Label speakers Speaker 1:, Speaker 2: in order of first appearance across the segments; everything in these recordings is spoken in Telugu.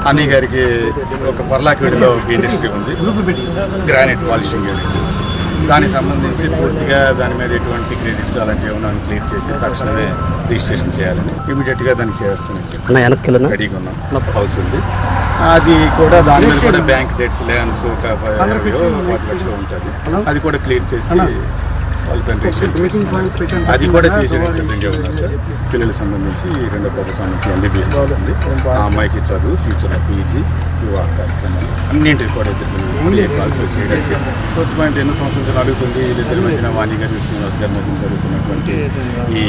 Speaker 1: అన్నయ్య గారికి ఒక పర్లాకేడులో ఒక ఇండస్ట్రీ ఉంది, గ్రానైట్ పాలిషింగ్ యూనిట్. దానికి సంబంధించి పూర్తిగా దాని మీద ఎటువంటి క్రెడిట్స్ అలాంటివి ఏమైనా క్లియర్ చేసి తక్షణమే రిజిస్ట్రేషన్ చేయాలని ఇమీడియట్గా దానికి చేస్తానని రెడీగా ఉన్నాం. హౌస్ ఉంది, అది కూడా దాని మీద కూడా బ్యాంక్ డేట్స్ ల్యాండ్స్ ఒక 20 లక్షలు ఉంటుంది, అది కూడా క్లియర్ చేసి వాళ్ళకి అది కూడా చేసేది సిద్ధంగా ఉన్నారు సార్. పిల్లలకు సంబంధించి రెండో పాపకు సంబంధించి MBBS చదువుతుంది, ఆ అమ్మాయికి చదువు ఫ్యూచర్లో PG వివాహ కార్యక్రమాలు అన్నింటికి కూడా కాల్స్ చేయడానికి పాయింట్ ఎన్నో సంవత్సరాలు అడుగుతుంది. ఇద్దరి మధ్యన వాణి గారి శ్రీనివాస్ గారి మధ్యన జరుగుతున్నటువంటి ఈ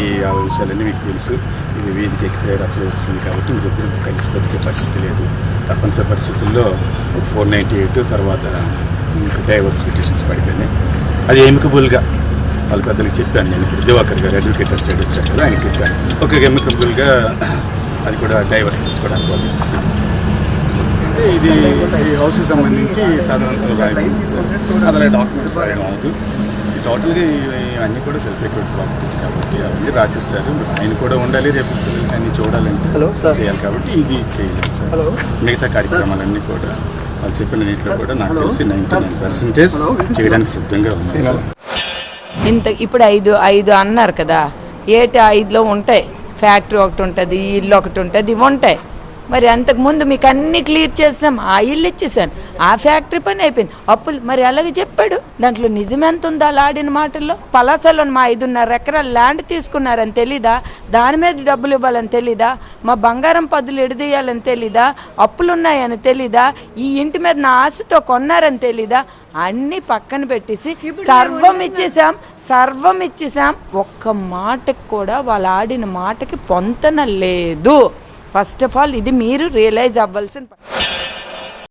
Speaker 1: విషయాలన్నీ మీకు తెలుసు. ఇది వీధికి ఎక్కిపోయి రచ్చ వచ్చింది కాబట్టి మీరిద్దరు కలిసి బతికే పరిస్థితి లేదు. తప్పనిసరి పరిస్థితుల్లో 498 తర్వాత ఇంకా డైవర్స్ పిటిషన్స్ పడిపోయినాయి. అది ఎమికబుల్గా వాళ్ళ పెద్దలకు చెప్పాను. నేను ఇప్పుడు దివాకర్ గారు అడ్వకేటర్ సైడ్ వచ్చారు కదా, ఆయన చెప్పాను ఒక ఎమికబుల్గా అది కూడా డైవర్స్ తీసుకోవడానికి వాళ్ళు. ఇది ఈ హౌస్కి సంబంధించి తదనంతరం రాయబడింది సార్. అదే డాక్యుమెంట్స్ రాయడం అవుతుంది. టోటల్గా అన్నీ కూడా సెల్ఫ్ ఎక్విప్డ్ ప్రాపర్టీస్ కాబట్టి అవన్నీ రాసిస్తారు. ఆయన కూడా ఉండాలి, రేపు అన్నీ చూడాలంటే చేయాలి కాబట్టి ఇది చేయలేదు సార్. మిగతా కార్యక్రమాలన్నీ కూడా వాళ్ళు చెప్పిన నీటిలో కూడా నాకు తెలిసి 99% చేయడానికి సిద్ధంగా ఉన్నాయి సార్.
Speaker 2: ఇప్పుడు ఐదు అన్నారు కదా, 5లో ఉంటాయి. ఫ్యాక్టరీ ఒకటి ఉంటుంది, ఇల్లు ఒకటి ఉంటుంది, ఇవి ఉంటాయి. మరి అంతకుముందు మీకు అన్ని క్లియర్ చేస్తాం, ఆ ఇల్లు ఇచ్చేసాను, ఆ ఫ్యాక్టరీ పని అయిపోయింది. అప్పులు మరి అలాగే చెప్పాడు. దాంట్లో నిజమెంత ఉందా అలా ఆడిన మాటల్లో? పలాసలో మా 5.5 ఎకరాల ల్యాండ్ తీసుకున్నారని తెలీదా? దాని మీద డబ్బులు ఇవ్వాలని తెలీదా? మా బంగారం పద్దులు ఎడదీయాలని తెలీదా? అప్పులు ఉన్నాయని తెలీదా? ఈ ఇంటి మీద నా ఆశతో కొన్నారని తెలీదా? అన్నీ పక్కన పెట్టేసి సర్వం ఇచ్చేసాం. ఒక్క మాటకు కూడా వాళ్ళు ఆడిన మాటకి పొంతన లేదు. ఫస్ట్ ఆఫ్ ఆల్ ఇది మీరు రియలైజ్ అవ్వాల్సిన